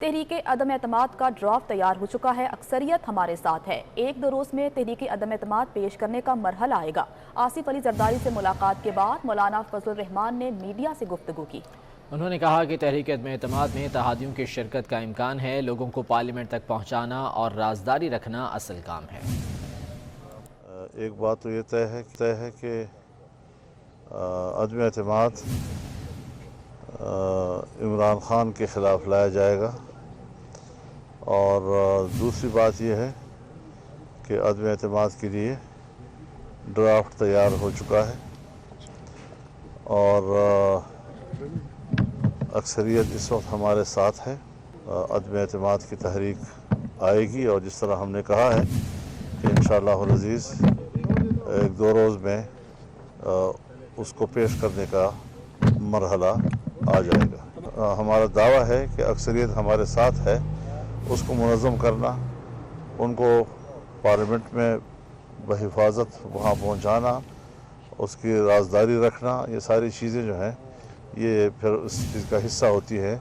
तहरीक अदम एतमाद का ड्राफ्ट तैयार हो चुका है। अक्सरियत हमारे साथ है। एक दो रोज में तहरीक अदम एतमाद पेश करने का मरहला आएगा। आसिफ अली जरदारी से मुलाकात के बाद मौलाना फजल रहमान ने मीडिया से गुफ्तगू की। उन्होंने कहा कि तहरीक अदम एतमाद में इत्तेहादियों की शिरकत का इम्कान है। लोगों को पार्लियामेंट तक पहुँचाना और राजदारी रखना असल काम है। एक बात तो ये तय है कि अदम एतमाद इमरान खान के ख़िलाफ़ लाया जाएगा, और दूसरी बात यह है कि अदम एतमाद के लिए ड्राफ्ट तैयार हो चुका है और अक्सरियत इस वक्त हमारे साथ है। अदम एतमाद की तहरीक आएगी और जिस तरह हमने कहा है कि इंशाअल्लाह अज़ीज़ एक दो रोज़ में उसको पेश करने का मरहला आ जाएगा। हमारा दावा है कि अक्सरियत हमारे साथ है। उसको मुनज़्ज़म करना, उनको पार्लियामेंट में बहिफाजत वहाँ पहुँचाना, उसकी राजदारी रखना, ये सारी चीज़ें जो हैं ये फिर उस चीज़ का हिस्सा होती है।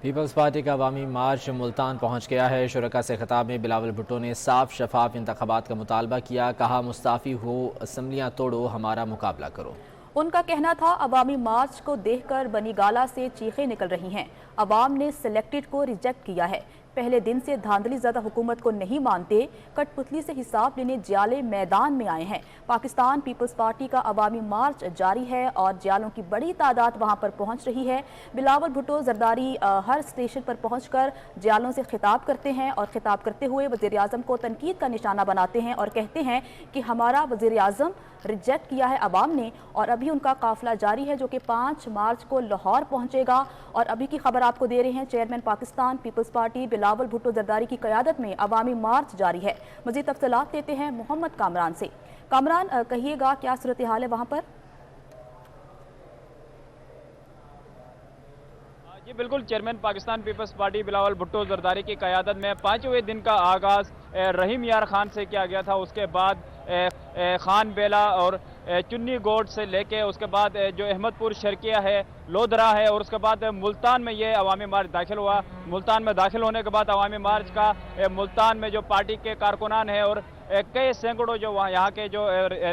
पीपल्स पार्टी का अवामी मार्च मुल्तान पहुँच गया है। शुरका से खिताब में बिलावल भुट्टो ने साफ शफाफ इंतखाबात का मुतालबा किया। कहा मुस्ताफ़ी हो, असम्बलियाँ तोड़ो, हमारा मुकाबला करो। उनका कहना था अवामी मार्च को देखकर बनीगाला से चीखें निकल रही हैं। अवाम ने सिलेक्टेड को रिजेक्ट किया है। पहले दिन से धांधली ज़्यादा हुकूमत को नहीं मानते, कठपुतली से हिसाब लेने जाले मैदान में आए हैं। पाकिस्तान पीपल्स पार्टी का अवामी मार्च जारी है और जालों की बड़ी तादाद वहां पर पहुंच रही है। बिलावल भुट्टो जरदारी हर स्टेशन पर पहुंचकर जालों से खिताब करते हैं और खिताब करते हुए वज़ीर आज़म को तनकीद का निशाना बनाते हैं और कहते हैं कि हमारा वज़ीर आज़म रिजेक्ट किया है अवाम ने। और अभी उनका काफिला जारी है जो कि 5 मार्च को लाहौर पहुंचेगा। और अभी की खबर आपको दे रहे हैं, चेयरमैन पाकिस्तान पीपल्स पार्टी बिलावल भुट्टो जरदारी की क़यादत में अवामी मार्च जारी है। मज़ीद तफसीलात देते हैं मोहम्मद कामरान से। कामरान, कहिएगा क्या सूरत हाल है वहाँ पर? जी बिल्कुल, चेयरमैन पाकिस्तान पीपल्स पार्टी बिलावल भुट्टो जरदारी की क़यादत में 5वें दिन का आगाज़ रहीम यार खान से किया गया था। उसके बाद खान बेला और चुन्नी गोट से लेके उसके बाद जो अहमदपुर शर्किया है, लोधरा है, और उसके बाद मुल्तान में ये अवामी मार्च दाखिल हुआ। मुल्तान में दाखिल होने के बाद अवामी मार्च का मुल्तान में जो पार्टी के कारकुनान हैं और कई सैकड़ों जो वहाँ यहाँ के जो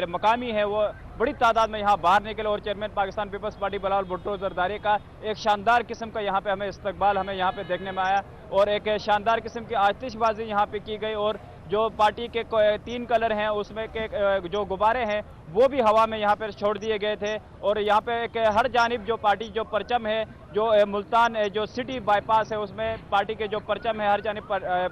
मकामी हैं वो बड़ी तादाद में यहाँ बाहर निकले। और चेयरमैन पाकिस्तान पीपल्स पार्टी बिलावल भुट्टो जरदारी का एक शानदार किस्म का यहाँ पे हमें इस्तकबाल हमें यहाँ पे देखने में आया और एक शानदार किस्म की आतिशबाजी यहाँ पे की गई। और जो पार्टी के 3 कलर हैं उसमें के जो गुब्बारे हैं वो भी हवा में यहाँ पर छोड़ दिए गए थे। और यहाँ पे एक हर जानिब जो पार्टी जो परचम है, जो मुल्तान जो सिटी बाईपास है उसमें पार्टी के जो परचम है हर जानिब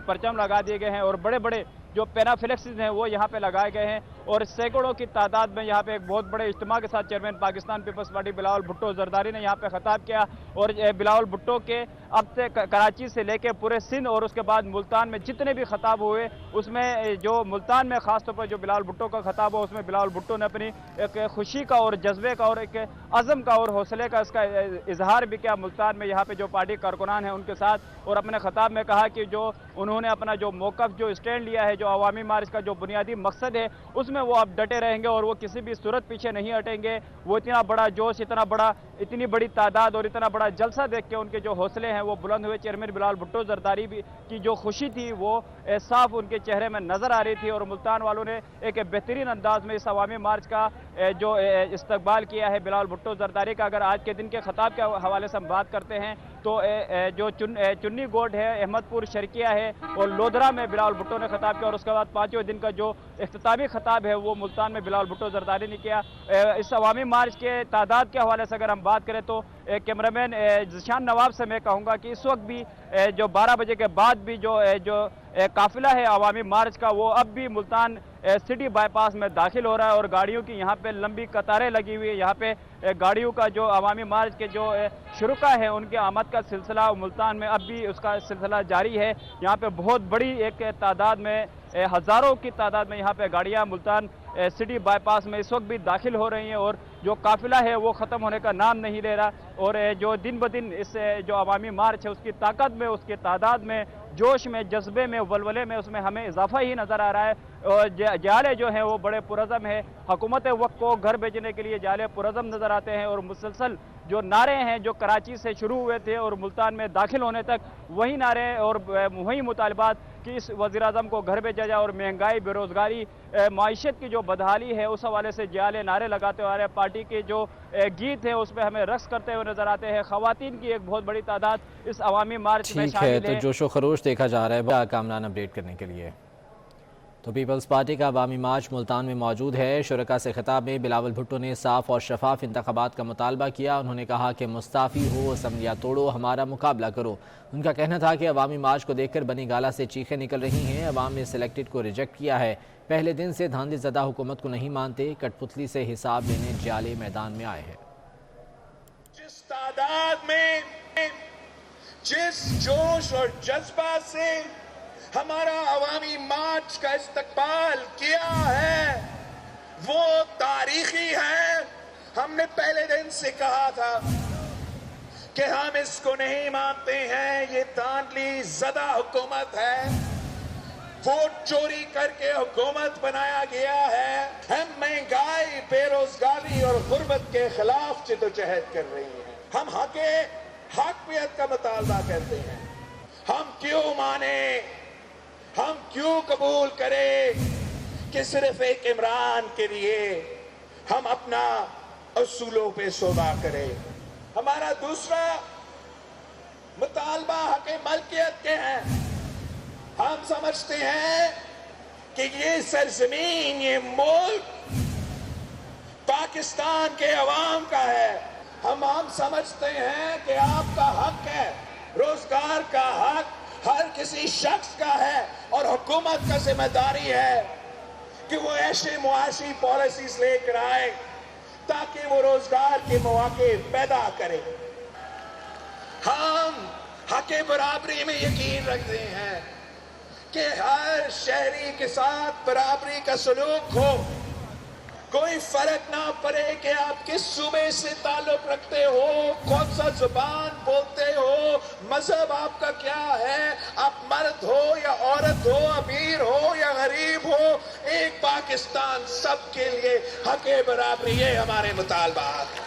परचम लगा दिए गए हैं और बड़े बड़े जो पेनाफ्लेक्सेस हैं वो यहाँ पे लगाए गए हैं। और सैकड़ों की तादाद में यहाँ पे एक बहुत बड़े इज्तिमा के साथ चेयरमैन पाकिस्तान पीपल्स पार्टी बिलावल भुट्टो जरदारी ने यहाँ पे खिताब किया। और बिलावल भुट्टो के अब से कराची से लेके पूरे सिंध और उसके बाद मुल्तान में जितने भी खिताब हुए उसमें जो मुल्तान में खासतौर पर जो बिलावल भुट्टो का खिताब हुआ उसमें बिलावल भुट्टो ने अपनी एक खुशी का और जज्बे का और एक अज़म का और हौसले का इसका इजहार भी किया मुल्तान में यहाँ पे जो पार्टी कारकुनान हैं उनके साथ। और अपने खिताब में कहा कि जो उन्होंने अपना जो मौक़िफ़ जो स्टैंड लिया है, जो अवामी मार्च का जो बुनियादी मकसद है उसमें वो अब डटे रहेंगे और वो किसी भी सूरत पीछे नहीं हटेंगे। वो इतना बड़ा जोश, इतनी बड़ी तादाद और इतना बड़ा जलसा देख के उनके जो हौसले हैं वो बुलंद हुए। चेयरमैन बिलावल भुट्टो जरदारी भी की जो खुशी थी वो साफ उनके चेहरे में नजर आ रही थी। और मुल्तान वालों ने एक बेहतरीन अंदाज में इस अवामी मार्च का जो इस्तकबाल किया है बिलावल भुट्टो जरदारी का। अगर आज के दिन के खिताब के हवाले से हम बात करते हैं तो जो चुन्नी गोट है, अहमदपुर शर्किया है और लोधरा में बिलावल भुट्टो ने खिताब किया। और उसके बाद 5वें दिन का जो इख्तितामी खिताब है वो मुल्तान में बिलावल भुट्टो जरदारी ने किया। इस अवामी मार्च के तादाद के हवाले से अगर हम बात करें तो कैमरामैन ज़िशान नवाब से मैं कहूँगा कि इस वक्त भी जो 12 बजे के बाद भी जो काफिला है अवामी मार्च का वो अब भी मुल्तान सिटी बाईपास में दाखिल हो रहा है और गाड़ियों की यहाँ पे लंबी कतारें लगी हुई है। यहाँ पे गाड़ियों का जो अवामी मार्च के जो शुरुका है उनके आमद का सिलसिला मुल्तान में अब भी उसका सिलसिला जारी है। यहाँ पे बहुत बड़ी एक तादाद में हज़ारों की तादाद में यहाँ पे गाड़ियाँ मुल्तान सिटी बाईपास में इस वक्त भी दाखिल हो रही हैं और जो काफिला है वो ख़त्म होने का नाम नहीं ले रहा। और जो दिन ब दिन इस जो अवामी मार्च है उसकी ताकत में, उसकी तादाद में, जोश में, जज्बे में, वलवले में उसमें हमें इजाफा ही नज़र आ रहा है। और जाले जो हैं वो बड़े पुरज़म है। हुकूमत वक्त को घर भेजने के लिए जाले पुरज़म नज़र आते हैं और मुसलसल جو نعرے ہیں جو کراچی سے شروع ہوئے تھے اور ملتان میں داخل ہونے تک وہی نعرے اور وہی مطالبات کہ اس وزیر اعظم کو گھر بھیجا جائے اور مہنگائی بے روزگاری معیشت کی جو بدحالی ہے اس حوالے سے جعلی نعرے لگاتے ہوئے آ رہے ہیں۔ پارٹی کے جو گیت ہیں اس پہ ہمیں رقص کرتے ہوئے نظر آتے ہیں۔ خواتین کی ایک بہت بڑی تعداد اس عوامی مارچ میں ٹھیک ہے، شامل تو ہے۔ جوش و خروش دیکھا جا رہا ہے کامران اپڈیٹ کرنے کے لیے۔ تو پیپلز پارٹی کا عوامی مارچ ملتان میں موجود ہے۔ شرکا سے خطاب میں بلاول بھٹو نے صاف اور شفاف انتخابات کا مطالبہ کیا۔ انہوں نے کہا کہ مستعفی ہو، اسمبلیاں توڑو، ہمارا مقابلہ کرو۔ ان کا کہنا تھا کہ عوامی مارچ کو دیکھ کر بنی گالہ سے چیخیں نکل رہی ہیں۔ عوام نے سلیکٹڈ کو ریجیکٹ کیا ہے۔ پہلے دن سے دھاندلی زدہ حکومت کو نہیں مانتے، کٹ پتلی سے حساب لینے جالے میدان میں آئے ہیں۔ جس تعداد میں، جس جوش اور جذبہ سے ہمارا عوامی مارچ کا استقبال کیا ہے وہ تاریخی ہے۔ ہم نے پہلے دن سے کہا تھا کہ ہم اس کو نہیں مانتے ہیں، یہ دھاندلی زدہ حکومت ہے، ووٹ چوری کر کے حکومت بنایا گیا ہے۔ ہم مہنگائی، بے روزگاری اور غربت کے خلاف جدوجہد کر رہی ہیں۔ ہم حقیقت کا مطالبہ کرتے ہیں۔ ہم کیوں مانیں، ہم کیوں قبول کریں کہ صرف ایک عمران کے لیے ہم اپنا اصولوں پہ سودا کریں۔ ہمارا دوسرا مطالبہ حق ملکیت کے ہیں۔ ہم سمجھتے ہیں کہ یہ سرزمین، یہ ملک پاکستان کے عوام کا ہے۔ ہم سمجھتے ہیں کہ آپ کا حق ہے، روزگار کا حق ہر کسی شخص کا ہے، اور حکومت کا ذمہ داری ہے کہ وہ ایسے معاشی پالیسیز لے کر آئے تاکہ وہ روزگار کے مواقع پیدا کرے۔ ہم حق برابری میں یقین رکھتے ہیں کہ ہر شہری کے ساتھ برابری کا سلوک ہو، کوئی فرق نہ پڑے کہ آپ کس صوبے سے تعلق رکھتے ہو، کون سا زبان بولتے ہو، مذہب آپ کا کیا ہے، آپ مرد ہو یا عورت ہو، امیر ہو یا غریب ہو، ایک پاکستان سب کے لیے حق برابری، یہ ہمارے مطالبات۔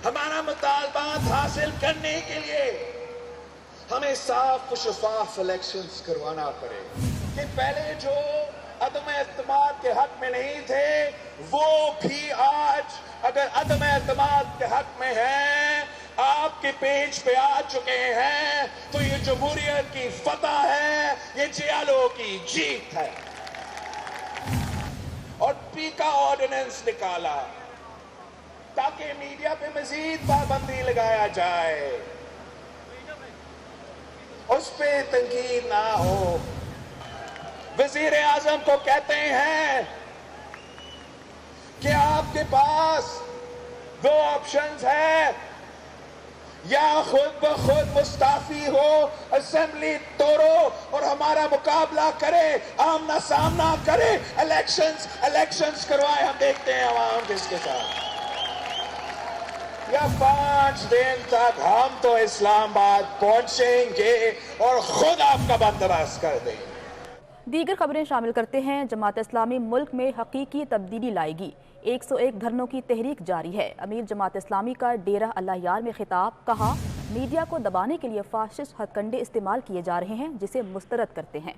ہمارا مطالبات حاصل کرنے کے لیے ہمیں صاف و شفاف الیکشنز کروانا پڑے کہ پہلے جو عدم اعتماد کے حق میں نہیں تھے وہ بھی آج اگر عدم اعتماد کے حق میں ہیں، آپ کے پیج پہ آ چکے ہیں، تو یہ جمہوریت کی فتح ہے، یہ جیالوں کی جیت ہے۔ اور پی کا آرڈیننس نکالا تاکہ میڈیا پہ مزید پابندی لگایا جائے، اس پہ تنقید نہ ہو۔ وزیر اعظم کو کہتے ہیں کہ آپ کے پاس دو آپشنز ہیں، یا خود بخود مستعفی ہو، اسمبلی توڑو اور ہمارا مقابلہ کرے، آمنا سامنا کرے، الیکشنز کروائے، ہم دیکھتے ہیں عوام کس کے ساتھ، یا 5 دن تک ہم تو اسلام آباد پہنچیں گے اور خود آپ کا بندوبست کر دیں گے۔ دیگر خبریں شامل کرتے ہیں۔ جماعت اسلامی ملک میں حقیقی تبدیلی لائے گی، 101 دھرنوں کی تحریک جاری ہے۔ امیر جماعت اسلامی کا ڈیرہ اللہ یار میں خطاب، کہا میڈیا کو دبانے کے لیے فاشسٹ ہتھ کنڈے استعمال کیے جا رہے ہیں جسے مسترد کرتے ہیں۔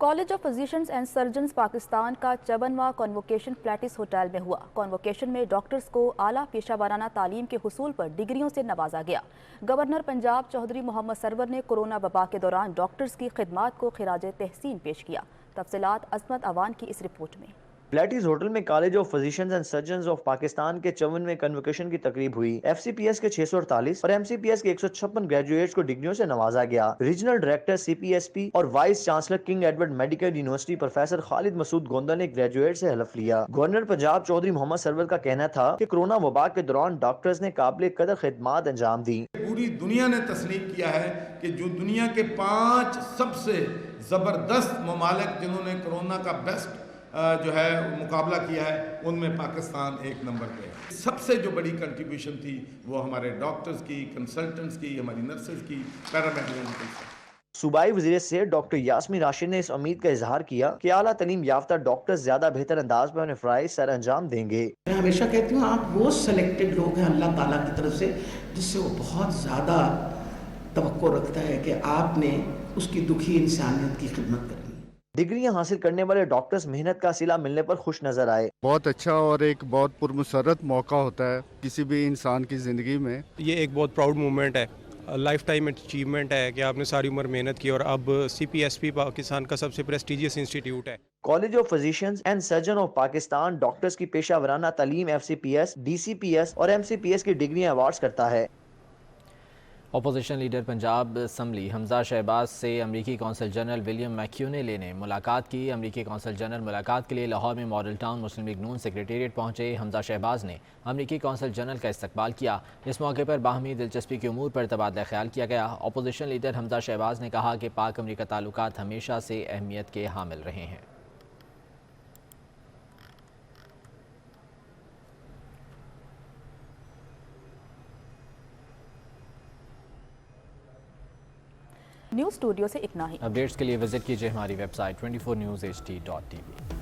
College of physicians and surgeons Pakistan کا 54واں کنووکیشن پلیٹس ہوٹل میں ہوا۔ کنووکیشن میں ڈاکٹرز کو اعلیٰ پیشہ ورانہ تعلیم کے حصول پر ڈگریوں سے نوازا گیا۔ گورنر پنجاب چودھری محمد سرور نے کورونا وبا کے دوران ڈاکٹرز کی خدمات کو خراج تحسین پیش کیا۔ تفصیلات عصمت اوان کی اس رپورٹ میں۔ پلیٹیز ہوٹل میں college of physicians and surgeons of Pakistan کے 54ویں کنووکیشن کی تقریب ہوئی۔ ایف سی پی ایس کے 648 اور ایم سی پی ایس کے 156 گریجویٹس کو ڈگریوں سے نوازا گیا۔ Regional director C P S P اور vice chancellor King Edward Medical University professor Khalid Masood Gonda نے گریجویٹ سے حلف لیا۔ گورنر پنجاب چودھری محمد سرور کا کہنا تھا کہ کورونا وبا کے دوران ڈاکٹرز نے قابل قدر خدمات انجام دی۔ پوری دنیا نے تصنیف کیا ہے کہ جو دنیا کے 5 سب سے زبردست ممالک جنہوں نے کورونا کا بیسٹ جو ہے مقابلہ کیا ہے، ان میں پاکستان 1 نمبر پہ ہے۔ سب سے جو بڑی کنٹریبیوشن تھی وہ ہمارے ڈاکٹرز کی، کنسلٹنٹس کی، ہماری نرسز کی، پیرامیڈیکلز کی۔ सूबाई वज़ीर सेहत डॉक्टर यास्मीन राशिद ने इस उम्मीद का इजहार किया कि आला तालीम याफ्ता डॉक्टर ज्यादा बेहतर अंदाज में अपने फराइज सर अंजाम देंगे। मैं हमेशा कहती हूँ आप वो सेलेक्टेड लोग हैं अल्लाह ताला की तरफ से जिससे वो बहुत ज़्यादा तवक्को रखता है कि आपने उसकी दुखी इंसानियत की खिदमत करनी। डिग्रियां हासिल करने वाले डॉक्टर्स मेहनत का सिला मिलने पर खुश नजर आए। बहुत अच्छा और एक बहुत पुरमसरत मौका होता है किसी भी इंसान की ज़िंदगी में। ये एक बहुत प्राउड मोमेंट है, लाइफ टाइम अचीवमेंट है कि आपने सारी उम्र मेहनत की और अब CPSP पाकिस्तान का सबसे प्रेस्टिजियस इंस्टीट्यूट है। College of physicians and surgeon of Pakistan doctors की पेशा वराना तालीम FCPS, DCPS और MCPS की डिग्रियां अवार्ड्स करता है। Opposition leader Punjab assembly Hamza Shahbaz से अमरीकी कौंसल जनरल विलियम मैक्यूनेले ने मुलाकात की। अमरीकी कौंसल जनरल मुलाकात के लिए लाहौर में मॉडल टाउन मुस्लिम लीग नून सेक्रेटेरिएट पहुंचे। हमजा शहबाज ने अमरीकी कौंसल जनरल का इस्तकबाल किया। इस मौके पर बाहमी दिलचस्पी के उमूर पर तबादला ख्याल किया गया। अपोजिशन लीडर हमजा शहबाज ने कहा कि पाक अमरीका ताल्लुकात हमेशा से अहमियत के हामिल रहे हैं। न्यूज़ स्टूडियो से इतना ही। अपडेट्स के लिए विजिट कीजिए हमारी वेबसाइट 24newshd.tv।